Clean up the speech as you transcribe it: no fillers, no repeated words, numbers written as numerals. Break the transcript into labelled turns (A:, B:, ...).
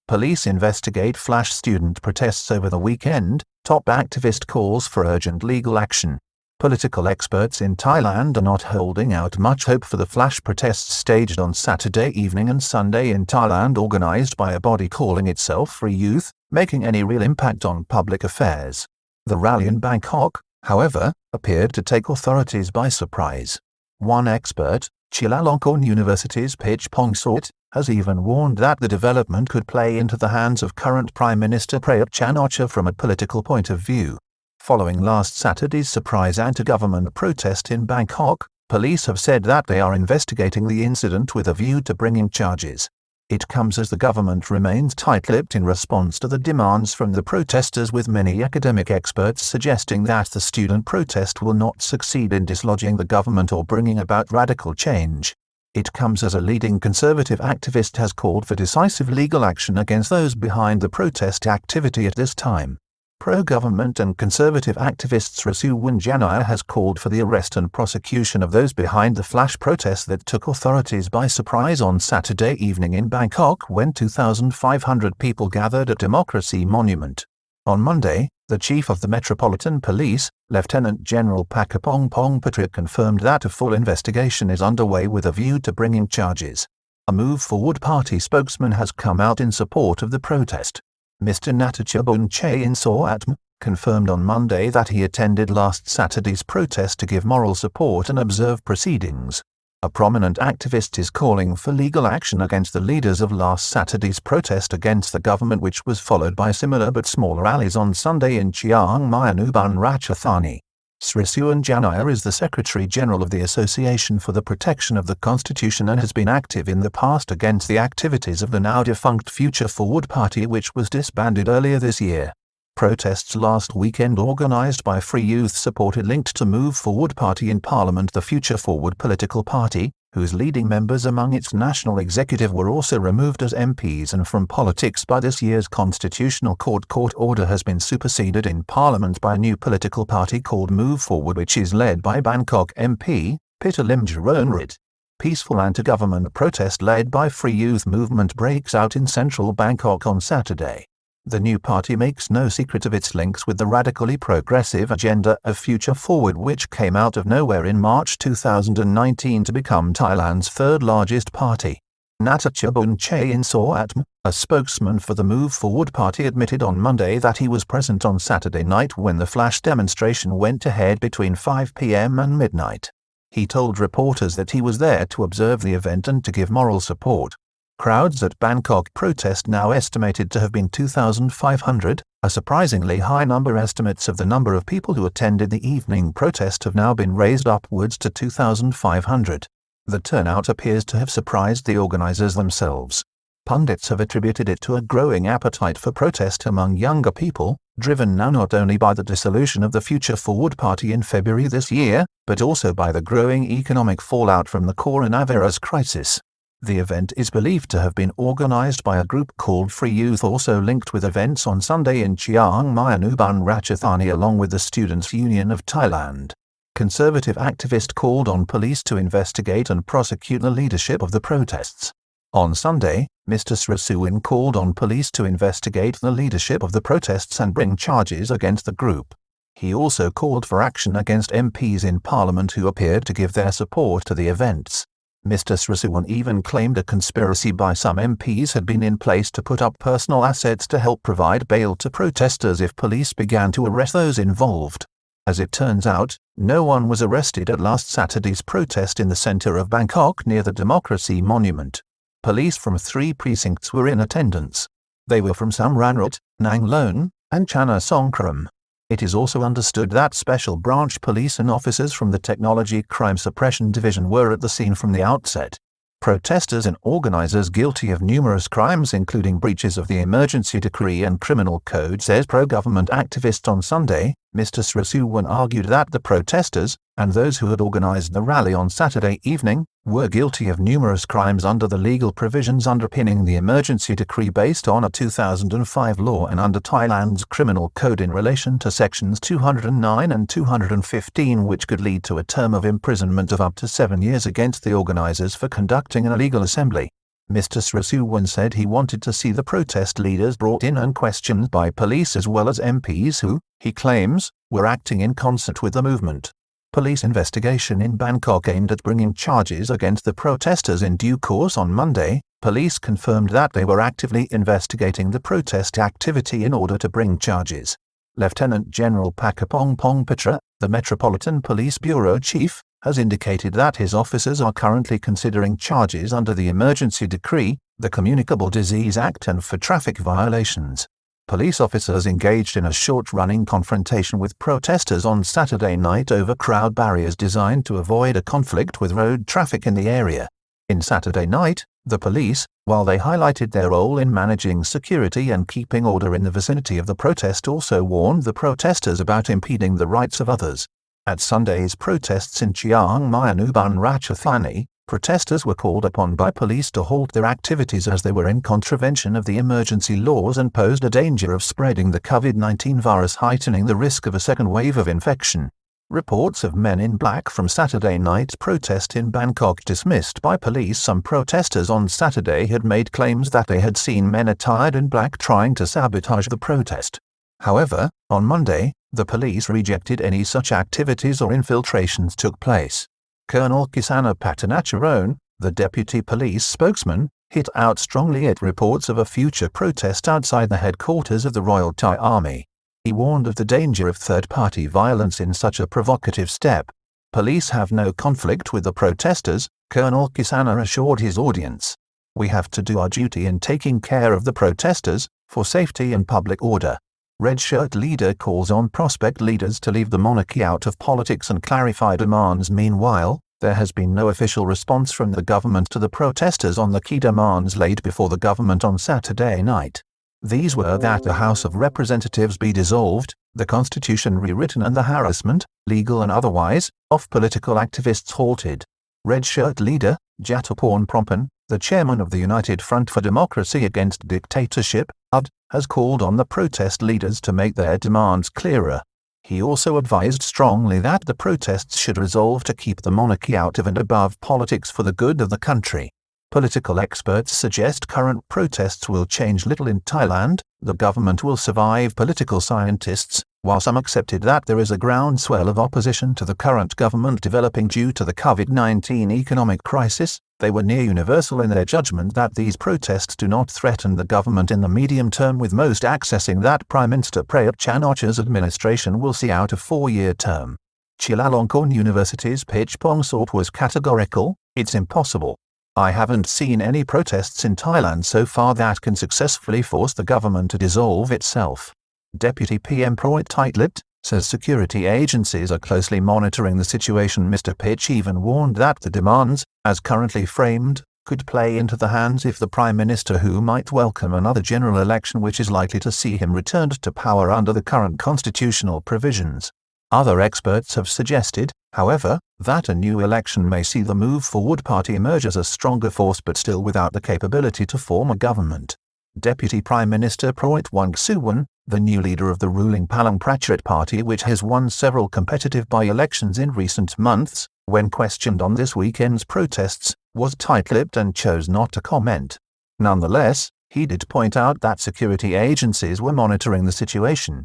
A: Police investigate flash student protests over the weekend. Top activist calls for urgent legal action. Political experts in Thailand are not holding out much hope for the flash protests staged on Saturday evening and Sunday in Thailand, organized by a body calling itself Free Youth, making any real impact on public affairs. The rally in Bangkok, however, appeared to take authorities by surprise. One expert, Chulalongkorn University's Pongsawat, has even warned that the development could play into the hands of current Prime Minister Prayut Chan ocha from a political point of view. Following last Saturday's surprise anti-government protest in Bangkok, police have said that they are investigating the incident with a view to bringing charges. It comes as the government remains tight-lipped in response to the demands from the protesters, with many academic experts suggesting that the student protest will not succeed in dislodging the government or bringing about radical change. It comes as a leading conservative activist has called for decisive legal action against those behind the protest activity at this time. Pro-government and conservative activists Rasuwan Janaya has called for the arrest and prosecution of those behind the flash protest that took authorities by surprise on Saturday evening in Bangkok, when 2,500 people gathered at Democracy Monument. On Monday, the chief of the Metropolitan Police, Lieutenant General Pakapong Pongpatrit, confirmed that a full investigation is underway with a view to bringing charges. A Move Forward party spokesman has come out in support of the protest. Mr. Natachabun Chainsaw confirmed on Monday that he attended last Saturday's protest to give moral support and observe proceedings. A prominent activist is calling for legal action against the leaders of last Saturday's protest against the government, which was followed by similar but smaller rallies on Sunday in Chiang Mai and Ubon Ratchathani. Srisuan Janaya is the Secretary General of the Association for the Protection of the Constitution and has been active in the past against the activities of the now-defunct Future Forward Party, which was disbanded earlier this year. Protests last weekend organized by Free Youth supported linked to Move Forward Party in Parliament, the Future Forward political party, whose leading members among its national executive were also removed as MPs and from politics by this year's Constitutional Court order has been superseded in Parliament by a new political party called Move Forward, which is led by Bangkok MP, Pitalim Jaronrit. Peaceful anti-government protest led by Free Youth movement breaks out in central Bangkok on Saturday. The new party makes no secret of its links with the radically progressive agenda of Future Forward, which came out of nowhere in March 2019 to become Thailand's third-largest party. Natachabun Chainsaw, a spokesman for the Move Forward party, admitted on Monday that he was present on Saturday night when the flash demonstration went ahead between 5 p.m. and midnight. He told reporters that he was there to observe the event and to give moral support. Crowds at Bangkok protest now estimated to have been 2,500, a surprisingly high number. Estimates of the number of people who attended the evening protest have now been raised upwards to 2,500. The turnout appears to have surprised the organizers themselves. Pundits have attributed it to a growing appetite for protest among younger people, driven now not only by the dissolution of the Future Forward Party in February this year, but also by the growing economic fallout from the coronavirus crisis. The event is believed to have been organized by a group called Free Youth, also linked with events on Sunday in Chiang Mai and Ubon Ratchathani along with the Students' Union of Thailand. Conservative activist called on police to investigate and prosecute the leadership of the protests. On Sunday, Mr. Srisuwan called on police to investigate the leadership of the protests and bring charges against the group. He also called for action against MPs in Parliament who appeared to give their support to the events. Mr. Srisuwan even claimed a conspiracy by some MPs had been in place to put up personal assets to help provide bail to protesters if police began to arrest those involved. As it turns out, no one was arrested at last Saturday's protest in the center of Bangkok near the Democracy Monument. Police from 3 precincts were in attendance. They were from Samranrat, Nang Lon, and Chana Songkram. It is also understood that special branch police and officers from the Technology Crime Suppression Division were at the scene from the outset. Protesters and organizers guilty of numerous crimes including breaches of the emergency decree and criminal code, says pro-government activist on Sunday. Mr. Srisuwan argued that the protesters, and those who had organized the rally on Saturday evening, were guilty of numerous crimes under the legal provisions underpinning the emergency decree based on a 2005 law and under Thailand's criminal code in relation to sections 209 and 215, which could lead to a term of imprisonment of up to 7 years against the organizers for conducting an illegal assembly. Mr. Srisuwan said he wanted to see the protest leaders brought in and questioned by police as well as MPs who, he claims, were acting in concert with the movement. Police investigation in Bangkok aimed at bringing charges against the protesters in due course on Monday. Police confirmed that they were actively investigating the protest activity in order to bring charges. Lieutenant General Pakapong Pongpatra, the Metropolitan Police Bureau Chief, has indicated that his officers are currently considering charges under the Emergency Decree, the Communicable Disease Act and for traffic violations. Police officers engaged in a short-running confrontation with protesters on Saturday night over crowd barriers designed to avoid a conflict with road traffic in the area. In Saturday night, the police, while they highlighted their role in managing security and keeping order in the vicinity of the protest, also warned the protesters about impeding the rights of others. At Sunday's protests in Chiang Mai and Ubon Ratchathani, protesters were called upon by police to halt their activities as they were in contravention of the emergency laws and posed a danger of spreading the COVID-19 virus, heightening the risk of a second wave of infection. Reports of men in black from Saturday night's protest in Bangkok dismissed by police. Some protesters on Saturday had made claims that they had seen men attired in black trying to sabotage the protest. However, on Monday, the police rejected any such activities or infiltrations took place. Colonel Kisana Patanacharoen, the deputy police spokesman, hit out strongly at reports of a future protest outside the headquarters of the Royal Thai Army. He warned of the danger of third-party violence in such a provocative step. Police have no conflict with the protesters, Colonel Kisana assured his audience. We have to do our duty in taking care of the protesters, for safety and public order. Red Shirt leader calls on prospect leaders to leave the monarchy out of politics and clarify demands. Meanwhile, there has been no official response from the government to the protesters on the key demands laid before the government on Saturday night. These were that the House of Representatives be dissolved, the Constitution rewritten and the harassment, legal and otherwise, of political activists halted. Red Shirt leader, Jatuporn Prompan, the chairman of the United Front for Democracy Against Dictatorship, UD, has called on the protest leaders to make their demands clearer. He also advised strongly that the protests should resolve to keep the monarchy out of and above politics for the good of the country. Political experts suggest current protests will change little in Thailand. The government will survive. Political scientists, while some accepted that there is a groundswell of opposition to the current government developing due to the COVID-19 economic crisis, they were near universal in their judgment that these protests do not threaten the government in the medium term, with most accessing that Prime Minister Prayut Chan Ocha's administration will see out a 4-year term. Chulalongkorn University's Pitch Pongsawat was categorical, "It's impossible. I haven't seen any protests in Thailand so far that can successfully force the government to dissolve itself." Deputy PM Prayut tight-lipped, says security agencies are closely monitoring the situation. Mr. Pitch even warned that the demands, as currently framed, could play into the hands if the Prime Minister, who might welcome another general election which is likely to see him returned to power under the current constitutional provisions. Other experts have suggested, however, that a new election may see the Move Forward Party emerge as a stronger force but still without the capability to form a government. Deputy Prime Minister Prayut Chan, the new leader of the ruling Palang Pracharath Party, which has won several competitive by-elections in recent months, when questioned on this weekend's protests, was tight-lipped and chose not to comment. Nonetheless, he did point out that security agencies were monitoring the situation.